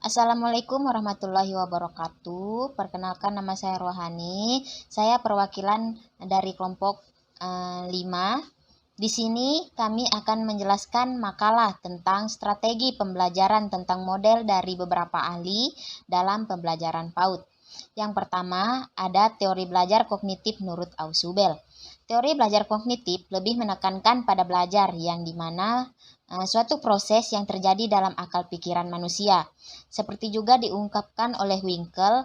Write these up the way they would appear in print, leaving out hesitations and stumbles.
Assalamualaikum warahmatullahi wabarakatuh. Perkenalkan, nama saya Rohani. Saya perwakilan dari kelompok 5. Di sini kami akan menjelaskan makalah tentang strategi pembelajaran tentang model dari beberapa ahli dalam pembelajaran PAUD. Yang pertama ada teori belajar kognitif menurut Ausubel. Teori belajar kognitif lebih menekankan pada belajar yang dimana suatu proses yang terjadi dalam akal pikiran manusia. Seperti juga diungkapkan oleh Winkel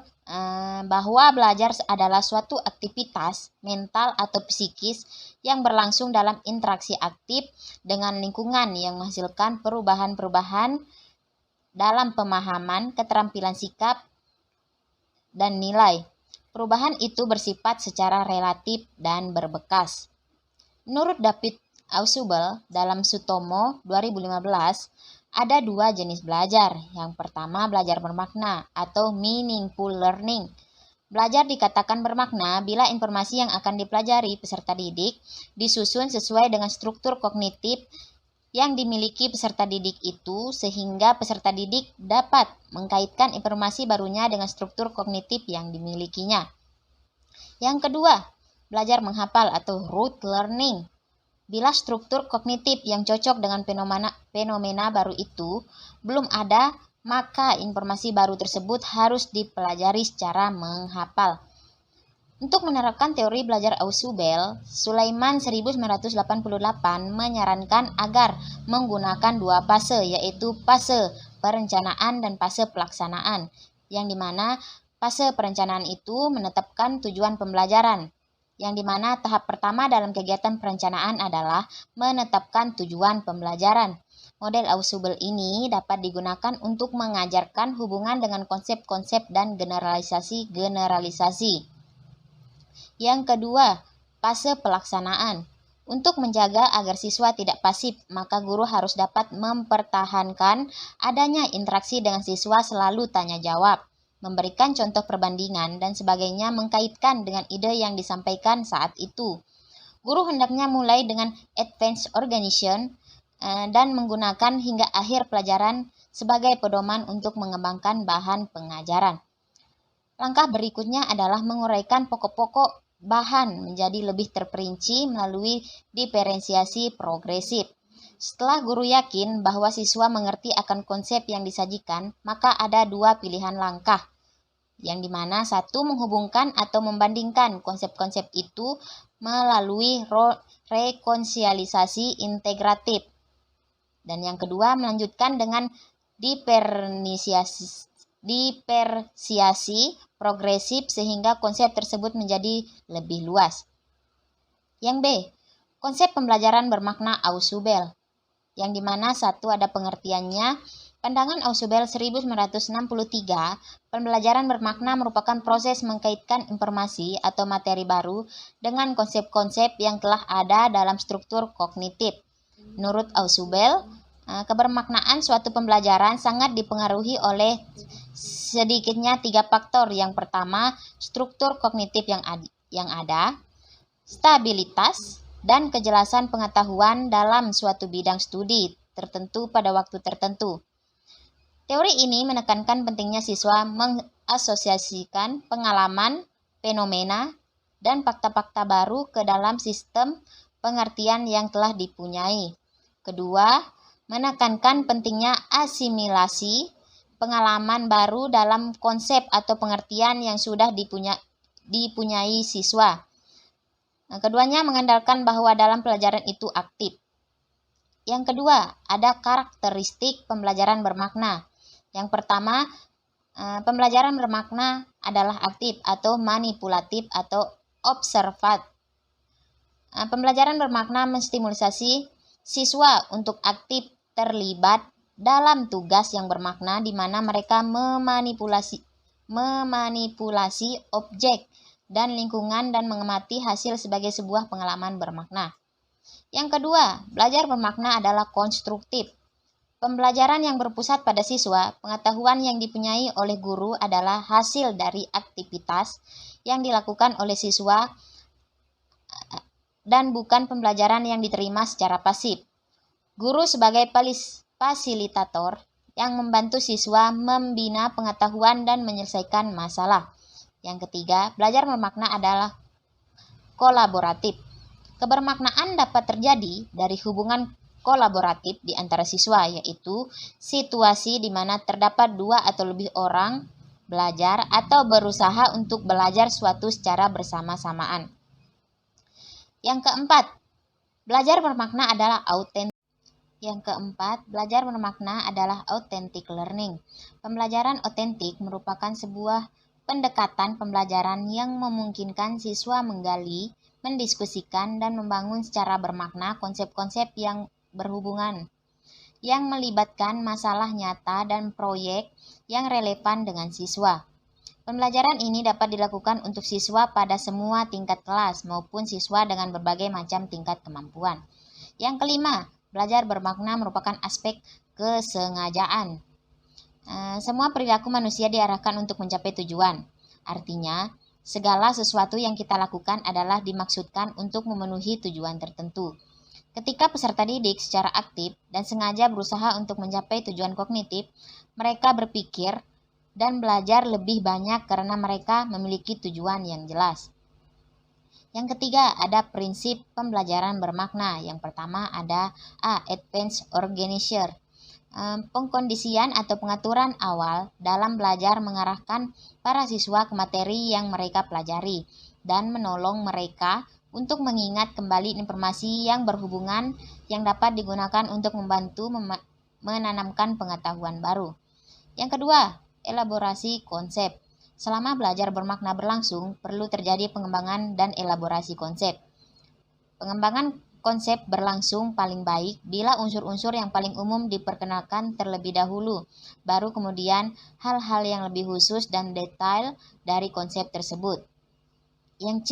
bahwa belajar adalah suatu aktivitas mental atau psikis yang berlangsung dalam interaksi aktif dengan lingkungan yang menghasilkan perubahan-perubahan dalam pemahaman, keterampilan sikap, dan nilai. Perubahan itu bersifat secara relatif dan berbekas. Menurut David Ausubel dalam Sutomo 2015, ada dua jenis belajar. Yang pertama, belajar bermakna atau meaningful learning. Belajar dikatakan bermakna bila informasi yang akan dipelajari peserta didik disusun sesuai dengan struktur kognitif yang dimiliki peserta didik itu, sehingga peserta didik dapat mengkaitkan informasi barunya dengan struktur kognitif yang dimilikinya. Yang kedua, belajar menghafal atau rote learning. Bila struktur kognitif yang cocok dengan fenomena baru itu belum ada, maka informasi baru tersebut harus dipelajari secara menghafal. Untuk menerapkan teori belajar Ausubel, Sulaiman 1988 menyarankan agar menggunakan dua fase, yaitu fase perencanaan dan fase pelaksanaan, yang dimana fase perencanaan itu menetapkan tujuan pembelajaran, yang dimana tahap pertama dalam kegiatan perencanaan adalah menetapkan tujuan pembelajaran. Model Ausubel ini dapat digunakan untuk mengajarkan hubungan dengan konsep-konsep dan generalisasi. Yang kedua, fase pelaksanaan. Untuk menjaga agar siswa tidak pasif, maka guru harus dapat mempertahankan adanya interaksi dengan siswa, selalu tanya jawab, memberikan contoh perbandingan, dan sebagainya, mengkaitkan dengan ide yang disampaikan saat itu. Guru hendaknya mulai dengan advanced organization dan menggunakan hingga akhir pelajaran sebagai pedoman untuk mengembangkan bahan pengajaran. Langkah berikutnya adalah menguraikan pokok-pokok bahan menjadi lebih terperinci melalui diferensiasi progresif. Setelah guru yakin bahwa siswa mengerti akan konsep yang disajikan, maka ada dua pilihan langkah, yang dimana satu, menghubungkan atau membandingkan konsep-konsep itu melalui rekonsiliasi integratif, dan yang kedua, melanjutkan dengan diferensiasi progresif sehingga konsep tersebut menjadi lebih luas. Yang B, konsep pembelajaran bermakna Ausubel, yang dimana satu, ada pengertiannya. Pandangan Ausubel 1963, pembelajaran bermakna merupakan proses mengkaitkan informasi atau materi baru dengan konsep-konsep yang telah ada dalam struktur kognitif. Menurut Ausubel, kebermaknaan suatu pembelajaran sangat dipengaruhi oleh sedikitnya 3 faktor. Yang pertama, struktur kognitif yang ada, stabilitas, dan kejelasan pengetahuan dalam suatu bidang studi tertentu pada waktu tertentu. Teori ini menekankan pentingnya siswa mengasosiasikan pengalaman, fenomena, dan fakta-fakta baru ke dalam sistem pengertian yang telah dipunyai. Kedua, menekankan pentingnya asimilasi pengalaman baru dalam konsep atau pengertian yang sudah dipunyai siswa. Keduanya mengandalkan bahwa dalam pelajaran itu aktif. Yang kedua, ada karakteristik pembelajaran bermakna. Yang pertama, pembelajaran bermakna adalah aktif atau manipulatif atau observat. Pembelajaran bermakna menstimulasi siswa untuk aktif terlibat dalam tugas yang bermakna, di mana mereka memanipulasi objek dan lingkungan dan mengamati hasil sebagai sebuah pengalaman bermakna. Yang kedua, belajar bermakna adalah konstruktif. Pembelajaran yang berpusat pada siswa, pengetahuan yang dipunyai oleh guru adalah hasil dari aktivitas yang dilakukan oleh siswa dan bukan pembelajaran yang diterima secara pasif. Guru sebagai fasilitator yang membantu siswa membina pengetahuan dan menyelesaikan masalah. Yang ketiga, belajar bermakna adalah kolaboratif. Kebermaknaan dapat terjadi dari hubungan kolaboratif di antara siswa, yaitu situasi di mana terdapat dua atau lebih orang belajar atau berusaha untuk belajar suatu secara bersama-samaan. Yang keempat, belajar bermakna adalah authentic learning. Pembelajaran otentik merupakan sebuah pendekatan pembelajaran yang memungkinkan siswa menggali, mendiskusikan, dan membangun secara bermakna konsep-konsep yang berhubungan, yang melibatkan masalah nyata dan proyek yang relevan dengan siswa. Pembelajaran ini dapat dilakukan untuk siswa pada semua tingkat kelas maupun siswa dengan berbagai macam tingkat kemampuan. Yang kelima, belajar bermakna merupakan aspek kesengajaan. Semua perilaku manusia diarahkan untuk mencapai tujuan. Artinya, segala sesuatu yang kita lakukan adalah dimaksudkan untuk memenuhi tujuan tertentu. Ketika peserta didik secara aktif dan sengaja berusaha untuk mencapai tujuan kognitif, mereka berpikir dan belajar lebih banyak karena mereka memiliki tujuan yang jelas. Yang ketiga, ada prinsip pembelajaran bermakna. Yang pertama ada advanced organizer. Pengkondisian atau pengaturan awal dalam belajar mengarahkan para siswa ke materi yang mereka pelajari dan menolong mereka untuk mengingat kembali informasi yang berhubungan yang dapat digunakan untuk membantu menanamkan pengetahuan baru. Yang kedua, elaborasi konsep. Selama belajar bermakna berlangsung, perlu terjadi pengembangan dan elaborasi konsep. Pengembangan konsep berlangsung paling baik bila unsur-unsur yang paling umum diperkenalkan terlebih dahulu, baru kemudian hal-hal yang lebih khusus dan detail dari konsep tersebut. Yang C,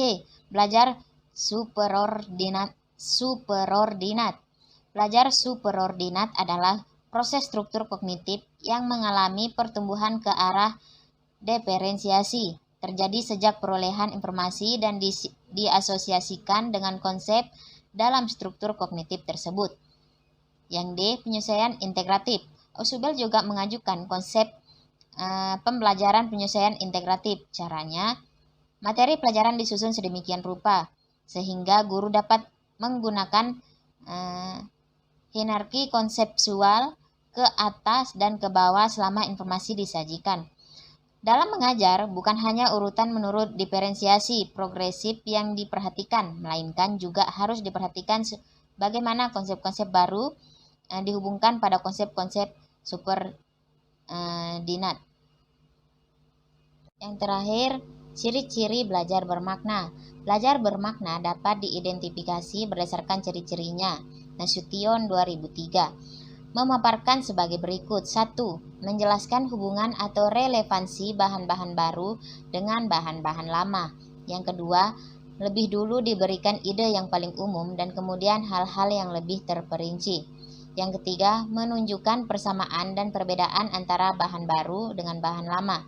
belajar superordinat. Belajar superordinat adalah proses struktur kognitif yang mengalami pertumbuhan ke arah diferensiasi, terjadi sejak perolehan informasi dan diasosiasikan dengan konsep dalam struktur kognitif tersebut. Yang D, penyelesaian integratif. Ausubel juga mengajukan konsep pembelajaran penyelesaian integratif. Caranya, materi pelajaran disusun sedemikian rupa sehingga guru dapat menggunakan hierarki konseptual ke atas dan ke bawah selama informasi disajikan. Dalam mengajar, bukan hanya urutan menurut diferensiasi progresif yang diperhatikan, melainkan juga harus diperhatikan bagaimana konsep-konsep baru dihubungkan pada konsep-konsep superdinat. Yang terakhir, ciri-ciri belajar bermakna. Belajar bermakna dapat diidentifikasi berdasarkan ciri-cirinya. Nasution 2003 memaparkan sebagai berikut. 1. Menjelaskan hubungan atau relevansi bahan-bahan baru dengan bahan-bahan lama. Yang kedua, lebih dulu diberikan ide yang paling umum dan kemudian hal-hal yang lebih terperinci. Yang ketiga, menunjukkan persamaan dan perbedaan antara bahan baru dengan bahan lama.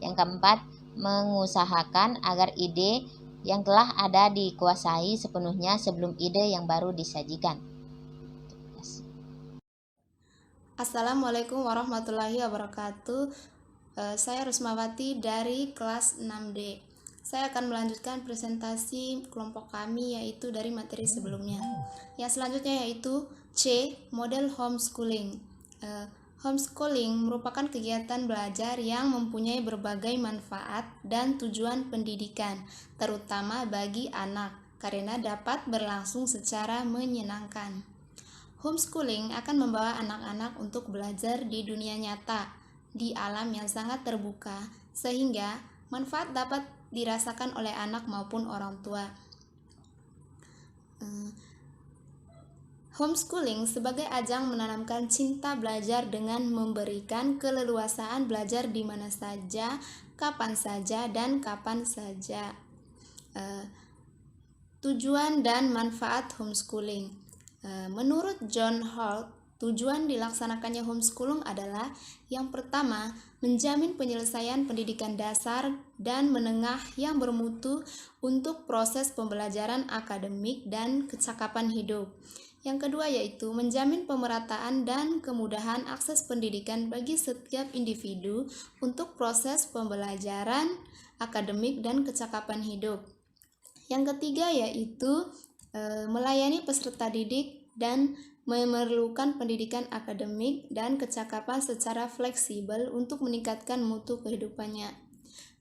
Yang keempat, mengusahakan agar ide yang telah ada dikuasai sepenuhnya sebelum ide yang baru disajikan. Assalamualaikum warahmatullahi wabarakatuh. Saya Rusmawati dari kelas 6D. Saya akan melanjutkan presentasi kelompok kami yaitu dari materi sebelumnya. Yang selanjutnya yaitu C. Model homeschooling. Homeschooling merupakan kegiatan belajar yang mempunyai berbagai manfaat dan tujuan pendidikan, terutama bagi anak, karena dapat berlangsung secara menyenangkan. Homeschooling akan membawa anak-anak untuk belajar di dunia nyata, di alam yang sangat terbuka, sehingga manfaat dapat dirasakan oleh anak maupun orang tua. Homeschooling sebagai ajang menanamkan cinta belajar dengan memberikan keleluasaan belajar di mana saja, kapan saja, dan kapan saja. Tujuan dan manfaat homeschooling. Menurut John Holt, tujuan dilaksanakannya homeschooling adalah yang pertama, menjamin penyelesaian pendidikan dasar dan menengah yang bermutu untuk proses pembelajaran akademik dan kecakapan hidup. Yang kedua yaitu menjamin pemerataan dan kemudahan akses pendidikan bagi setiap individu untuk proses pembelajaran, akademik, dan kecakapan hidup. Yang ketiga yaitu melayani peserta didik dan memerlukan pendidikan akademik dan kecakapan secara fleksibel untuk meningkatkan mutu kehidupannya.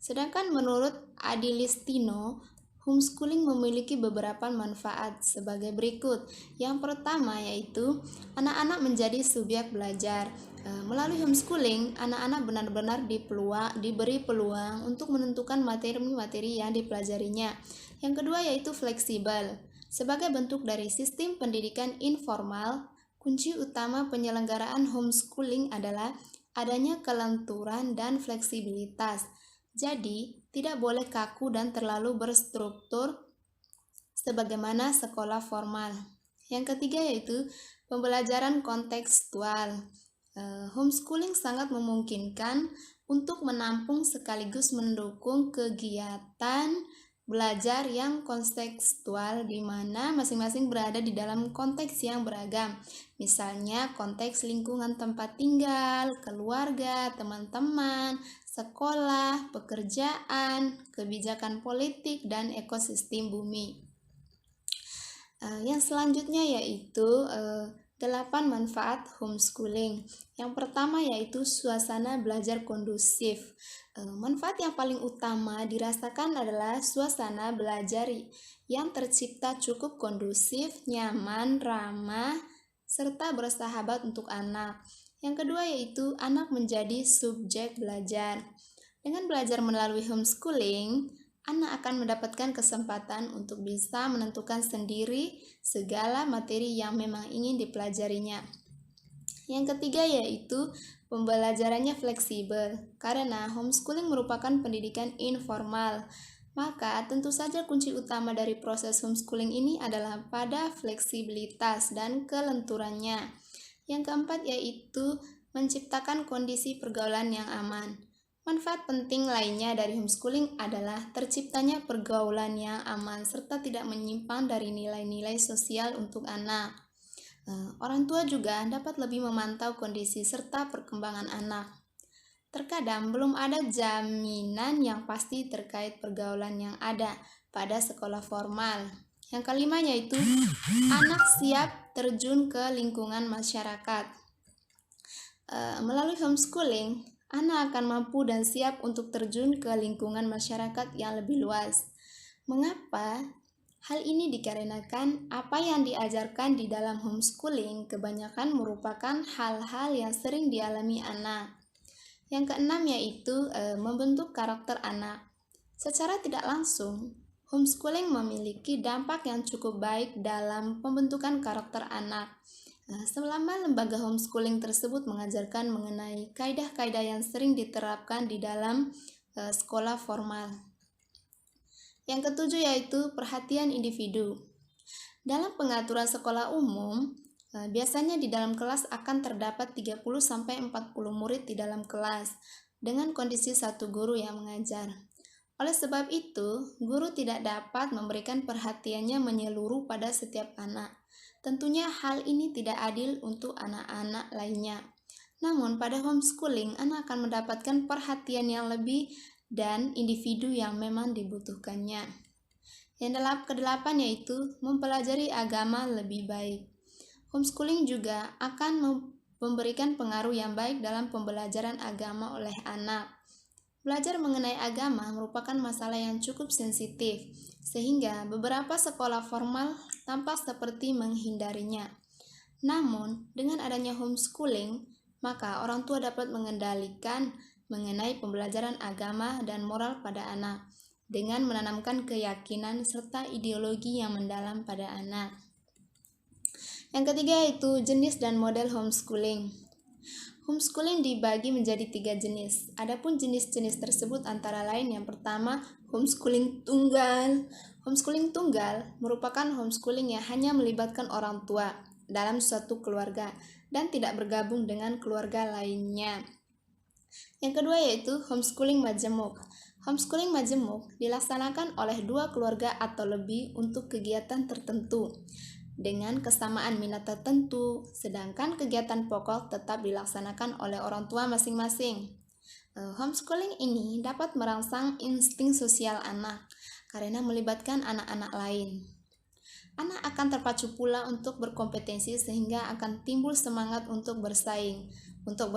Sedangkan menurut Adilistino, homeschooling memiliki beberapa manfaat sebagai berikut. Yang pertama yaitu anak-anak menjadi subjek belajar. Melalui homeschooling, anak-anak benar-benar diberi peluang untuk menentukan materi-materi yang dipelajarinya. Yang kedua yaitu fleksibel. Sebagai bentuk dari sistem pendidikan informal, kunci utama penyelenggaraan homeschooling adalah adanya kelenturan dan fleksibilitas. Jadi, tidak boleh kaku dan terlalu berstruktur sebagaimana sekolah formal. Yang ketiga yaitu pembelajaran kontekstual. Homeschooling sangat memungkinkan untuk menampung sekaligus mendukung kegiatan belajar yang kontekstual di mana masing-masing berada di dalam konteks yang beragam. Misalnya konteks lingkungan tempat tinggal, keluarga, teman-teman, sekolah, pekerjaan, kebijakan politik, dan ekosistem bumi. Yang selanjutnya yaitu 8 manfaat homeschooling. Yang pertama yaitu suasana belajar kondusif. Manfaat yang paling utama dirasakan adalah suasana belajar yang tercipta cukup kondusif, nyaman, ramah, serta bersahabat untuk anak. Yang kedua yaitu anak menjadi subjek belajar. Dengan belajar melalui homeschooling, anak akan mendapatkan kesempatan untuk bisa menentukan sendiri segala materi yang memang ingin dipelajarinya. Yang ketiga yaitu pembelajarannya fleksibel. Karena homeschooling merupakan pendidikan informal, maka tentu saja kunci utama dari proses homeschooling ini adalah pada fleksibilitas dan kelenturannya. Yang keempat yaitu menciptakan kondisi pergaulan yang aman. Manfaat penting lainnya dari homeschooling adalah terciptanya pergaulan yang aman serta tidak menyimpang dari nilai-nilai sosial untuk anak. Orang tua juga dapat lebih memantau kondisi serta perkembangan anak. Terkadang belum ada jaminan yang pasti terkait pergaulan yang ada pada sekolah formal. Yang kelima yaitu anak siap terjun ke lingkungan masyarakat. Melalui homeschooling, anak akan mampu dan siap untuk terjun ke lingkungan masyarakat yang lebih luas. Mengapa? Hal ini dikarenakan apa yang diajarkan di dalam homeschooling kebanyakan merupakan hal-hal yang sering dialami anak. Yang keenam yaitu membentuk karakter anak. Secara tidak langsung, homeschooling memiliki dampak yang cukup baik dalam pembentukan karakter anak. Selama lembaga homeschooling tersebut mengajarkan mengenai kaidah-kaidah yang sering diterapkan di dalam sekolah formal. Yang ketujuh yaitu perhatian individu. Dalam pengaturan sekolah umum, biasanya di dalam kelas akan terdapat 30-40 murid di dalam kelas dengan kondisi satu guru yang mengajar. Oleh sebab itu, guru tidak dapat memberikan perhatiannya menyeluruh pada setiap anak. Tentunya hal ini tidak adil untuk anak-anak lainnya. Namun pada homeschooling, anak akan mendapatkan perhatian yang lebih dan individu yang memang dibutuhkannya. Yang kedelapan yaitu mempelajari agama lebih baik. Homeschooling juga akan memberikan pengaruh yang baik dalam pembelajaran agama oleh anak. Belajar mengenai agama merupakan masalah yang cukup sensitif, sehingga beberapa sekolah formal tampak seperti menghindarinya. Namun, dengan adanya homeschooling, maka orang tua dapat mengendalikan mengenai pembelajaran agama dan moral pada anak, dengan menanamkan keyakinan serta ideologi yang mendalam pada anak. Yang ketiga yaitu jenis dan model homeschooling. Homeschooling dibagi menjadi 3 jenis. Adapun jenis-jenis tersebut antara lain yang pertama, homeschooling tunggal. Homeschooling tunggal merupakan homeschooling yang hanya melibatkan orang tua dalam suatu keluarga dan tidak bergabung dengan keluarga lainnya. Yang kedua yaitu homeschooling majemuk. Homeschooling majemuk dilaksanakan oleh 2 keluarga atau lebih untuk kegiatan tertentu. dengan kesamaan minat tertentu, sedangkan kegiatan pokok tetap dilaksanakan oleh orang tua masing-masing. Homeschooling ini dapat merangsang insting sosial anak karena melibatkan anak-anak lain. Anak akan terpacu pula untuk berkompetensi sehingga akan timbul semangat untuk bersaing, untuk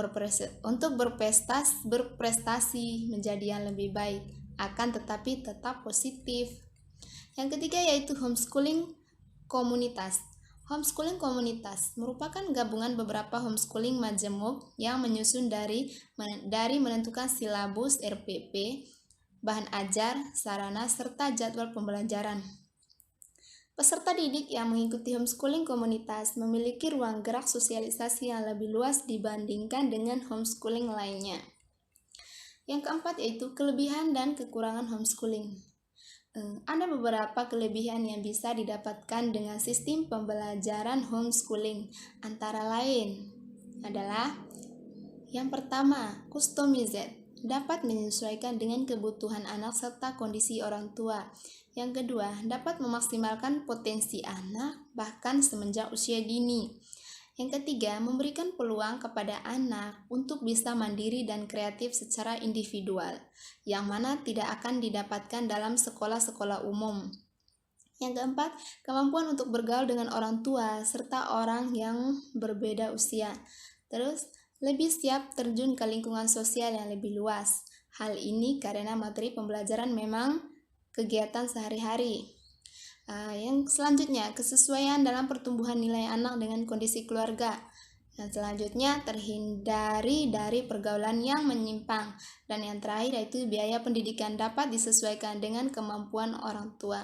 berprestasi menjadi yang lebih baik, akan tetapi tetap positif. Yang ketiga yaitu homeschooling komunitas. Homeschooling komunitas merupakan gabungan beberapa homeschooling majemuk yang menyusun dari menentukan silabus RPP, bahan ajar, sarana, serta jadwal pembelajaran. Peserta didik yang mengikuti homeschooling komunitas memiliki ruang gerak sosialisasi yang lebih luas dibandingkan dengan homeschooling lainnya. Yang keempat yaitu kelebihan dan kekurangan homeschooling. Ada beberapa kelebihan yang bisa didapatkan dengan sistem pembelajaran homeschooling, antara lain adalah yang pertama, customized, dapat menyesuaikan dengan kebutuhan anak serta kondisi orang tua. Yang kedua, dapat memaksimalkan potensi anak bahkan semenjak usia dini. Yang ketiga, memberikan peluang kepada anak untuk bisa mandiri dan kreatif secara individual, yang mana tidak akan didapatkan dalam sekolah-sekolah umum. Yang keempat, kemampuan untuk bergaul dengan orang tua serta orang yang berbeda usia. Terus, lebih siap terjun ke lingkungan sosial yang lebih luas. Hal ini karena materi pembelajaran memang kegiatan sehari-hari. Yang selanjutnya, kesesuaian dalam pertumbuhan nilai anak dengan kondisi keluarga. Yang selanjutnya, terhindari dari pergaulan yang menyimpang. Dan yang terakhir yaitu biaya pendidikan dapat disesuaikan dengan kemampuan orang tua.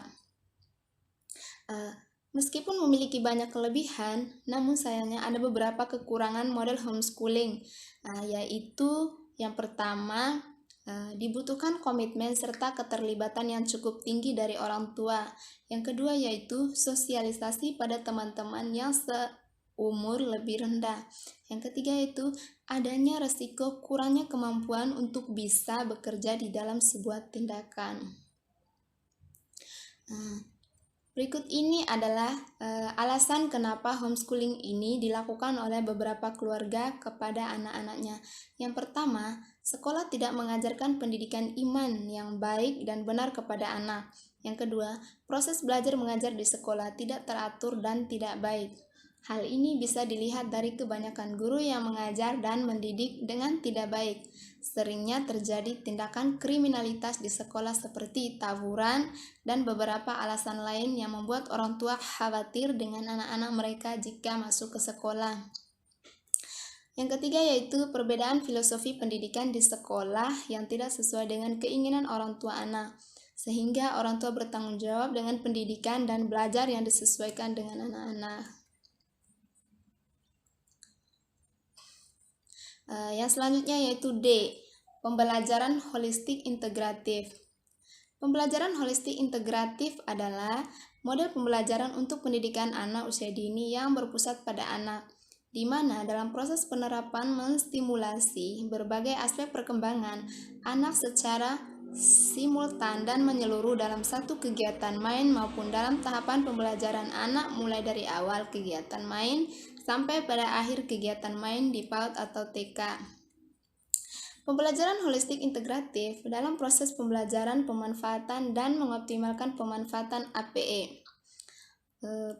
Meskipun memiliki banyak kelebihan, namun sayangnya ada beberapa kekurangan model homeschooling, yaitu yang pertama, dibutuhkan komitmen serta keterlibatan yang cukup tinggi dari orang tua. Yang kedua yaitu sosialisasi pada teman-teman yang seumur lebih rendah. Yang ketiga yaitu adanya resiko kurangnya kemampuan untuk bisa bekerja di dalam sebuah tindakan. Berikut ini adalah alasan kenapa homeschooling ini dilakukan oleh beberapa keluarga kepada anak-anaknya. Yang pertama, sekolah tidak mengajarkan pendidikan iman yang baik dan benar kepada anak. Yang kedua, proses belajar mengajar di sekolah tidak teratur dan tidak baik. Hal ini bisa dilihat dari kebanyakan guru yang mengajar dan mendidik dengan tidak baik. Seringnya terjadi tindakan kriminalitas di sekolah seperti tawuran dan beberapa alasan lain yang membuat orang tua khawatir dengan anak-anak mereka jika masuk ke sekolah. Yang ketiga yaitu perbedaan filosofi pendidikan di sekolah yang tidak sesuai dengan keinginan orang tua anak, sehingga orang tua bertanggung jawab dengan pendidikan dan belajar yang disesuaikan dengan anak-anak. Yang selanjutnya yaitu D, pembelajaran holistik integratif. Pembelajaran holistik integratif adalah model pembelajaran untuk pendidikan anak usia dini yang berpusat pada anak, di mana dalam proses penerapan menstimulasi berbagai aspek perkembangan anak secara simultan dan menyeluruh dalam satu kegiatan main maupun dalam tahapan pembelajaran anak mulai dari awal kegiatan main sampai pada akhir kegiatan main di PAUD atau TK. Pembelajaran holistik integratif dalam proses pembelajaran, pemanfaatan, dan mengoptimalkan pemanfaatan APE.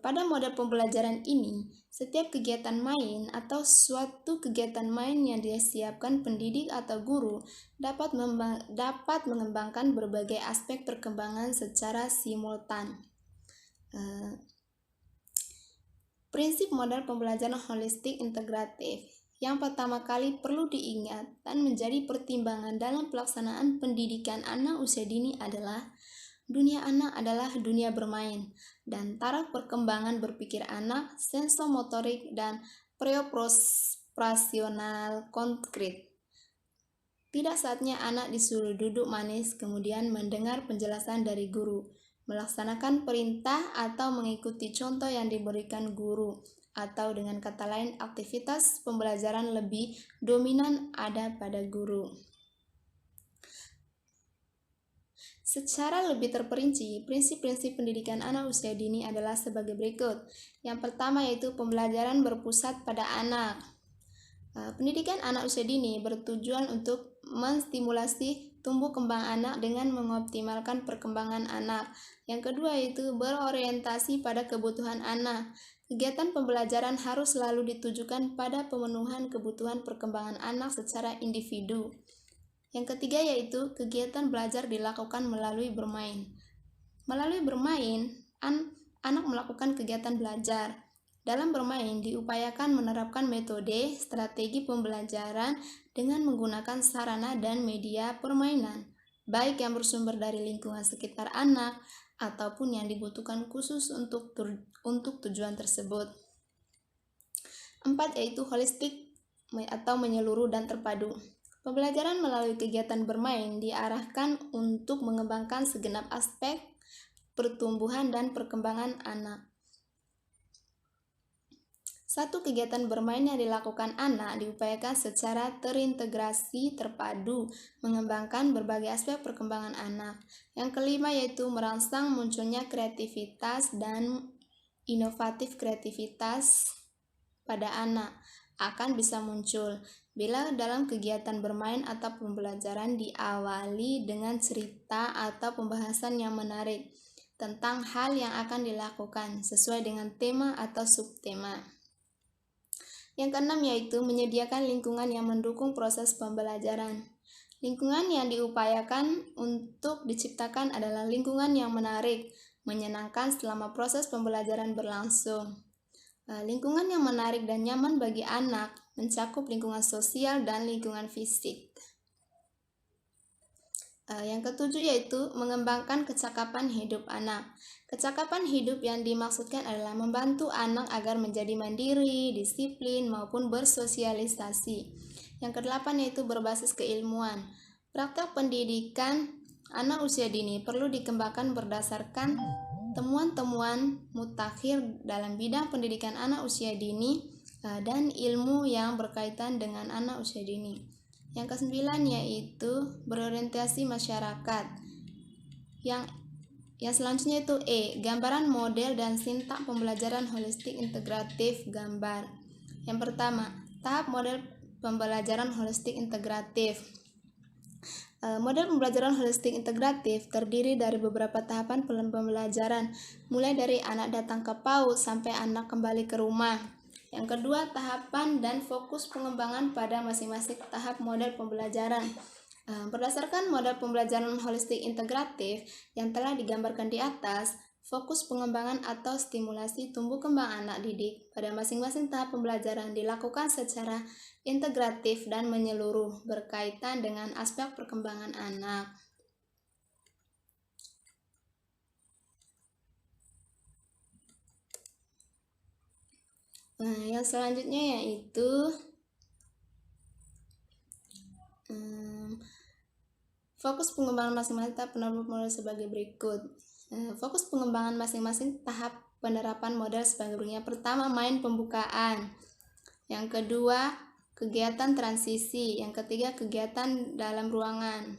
Pada model pembelajaran ini, setiap kegiatan main atau suatu kegiatan main yang disiapkan pendidik atau guru dapat mengembangkan berbagai aspek perkembangan secara simultan. Prinsip model pembelajaran holistik integratif yang pertama kali perlu diingat dan menjadi pertimbangan dalam pelaksanaan pendidikan anak usia dini adalah dunia anak adalah dunia bermain dan taraf perkembangan berpikir anak, sensomotorik dan preoperasional konkret. Tidak saatnya anak disuruh duduk manis kemudian mendengar penjelasan dari guru, melaksanakan perintah atau mengikuti contoh yang diberikan guru, atau dengan kata lain aktivitas pembelajaran lebih dominan ada pada guru. Secara lebih terperinci, prinsip-prinsip pendidikan anak usia dini adalah sebagai berikut. Yang pertama yaitu pembelajaran berpusat pada anak. Pendidikan anak usia dini bertujuan untuk menstimulasi tumbuh kembang anak dengan mengoptimalkan perkembangan anak. Yang kedua yaitu berorientasi pada kebutuhan anak. Kegiatan pembelajaran harus selalu ditujukan pada pemenuhan kebutuhan perkembangan anak secara individu. Yang ketiga yaitu kegiatan belajar dilakukan melalui bermain. Melalui bermain, anak melakukan kegiatan belajar. Dalam bermain diupayakan menerapkan metode strategi pembelajaran dengan menggunakan sarana dan media permainan, baik yang bersumber dari lingkungan sekitar anak ataupun yang dibutuhkan khusus untuk tujuan tersebut. 4 yaitu holistik atau menyeluruh dan terpadu. Pembelajaran melalui kegiatan bermain diarahkan untuk mengembangkan segenap aspek pertumbuhan dan perkembangan anak. Satu kegiatan bermain yang dilakukan anak diupayakan secara terintegrasi, terpadu, mengembangkan berbagai aspek perkembangan anak. Yang kelima yaitu merangsang munculnya kreativitas dan inovatif. Kreativitas pada anak akan bisa muncul bila dalam kegiatan bermain atau pembelajaran diawali dengan cerita atau pembahasan yang menarik tentang hal yang akan dilakukan sesuai dengan tema atau subtema. Yang keenam yaitu menyediakan lingkungan yang mendukung proses pembelajaran. Lingkungan yang diupayakan untuk diciptakan adalah lingkungan yang menarik, menyenangkan selama proses pembelajaran berlangsung. Lingkungan yang menarik dan nyaman bagi anak mencakup lingkungan sosial dan lingkungan fisik. Yang ketujuh yaitu mengembangkan kecakapan hidup anak. Kecakapan hidup yang dimaksudkan adalah membantu anak agar menjadi mandiri, disiplin, maupun bersosialisasi. Yang kedelapan yaitu berbasis keilmuan. Praktek pendidikan anak usia dini perlu dikembangkan berdasarkan temuan-temuan mutakhir dalam bidang pendidikan anak usia dini dan ilmu yang berkaitan dengan anak usia dini. Yang kesembilan yaitu berorientasi masyarakat. Yang selanjutnya itu gambaran model dan sintak pembelajaran holistik integratif gambar. Yang pertama, tahap model pembelajaran holistik integratif. Model pembelajaran holistik integratif terdiri dari beberapa tahapan pembelajaran, mulai dari anak datang ke PAUD sampai anak kembali ke rumah. Yang kedua, tahapan dan fokus pengembangan pada masing-masing tahap model pembelajaran. Berdasarkan model pembelajaran holistik integratif yang telah digambarkan di atas, fokus pengembangan atau stimulasi tumbuh kembang anak didik pada masing-masing tahap pembelajaran dilakukan secara integratif dan menyeluruh berkaitan dengan aspek perkembangan anak. Yang selanjutnya yaitu fokus pengembangan masing-masing tahap penerapan model sebagai berikut. Fokus pengembangan masing-masing tahap penerapan model sebagai berikut. Yang pertama, main pembukaan. Yang kedua, kegiatan transisi. Yang ketiga, kegiatan dalam ruangan.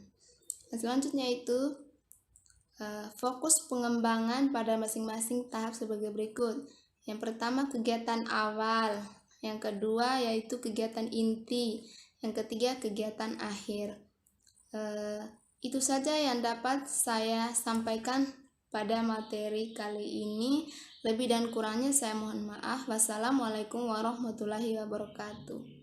Yang selanjutnya itu fokus pengembangan pada masing-masing tahap sebagai berikut. Yang pertama, kegiatan awal. Yang kedua yaitu kegiatan inti. Yang ketiga, kegiatan akhir. Itu saja yang dapat saya sampaikan pada materi kali ini. Lebih dan kurangnya saya mohon maaf. Wassalamualaikum warahmatullahi wabarakatuh.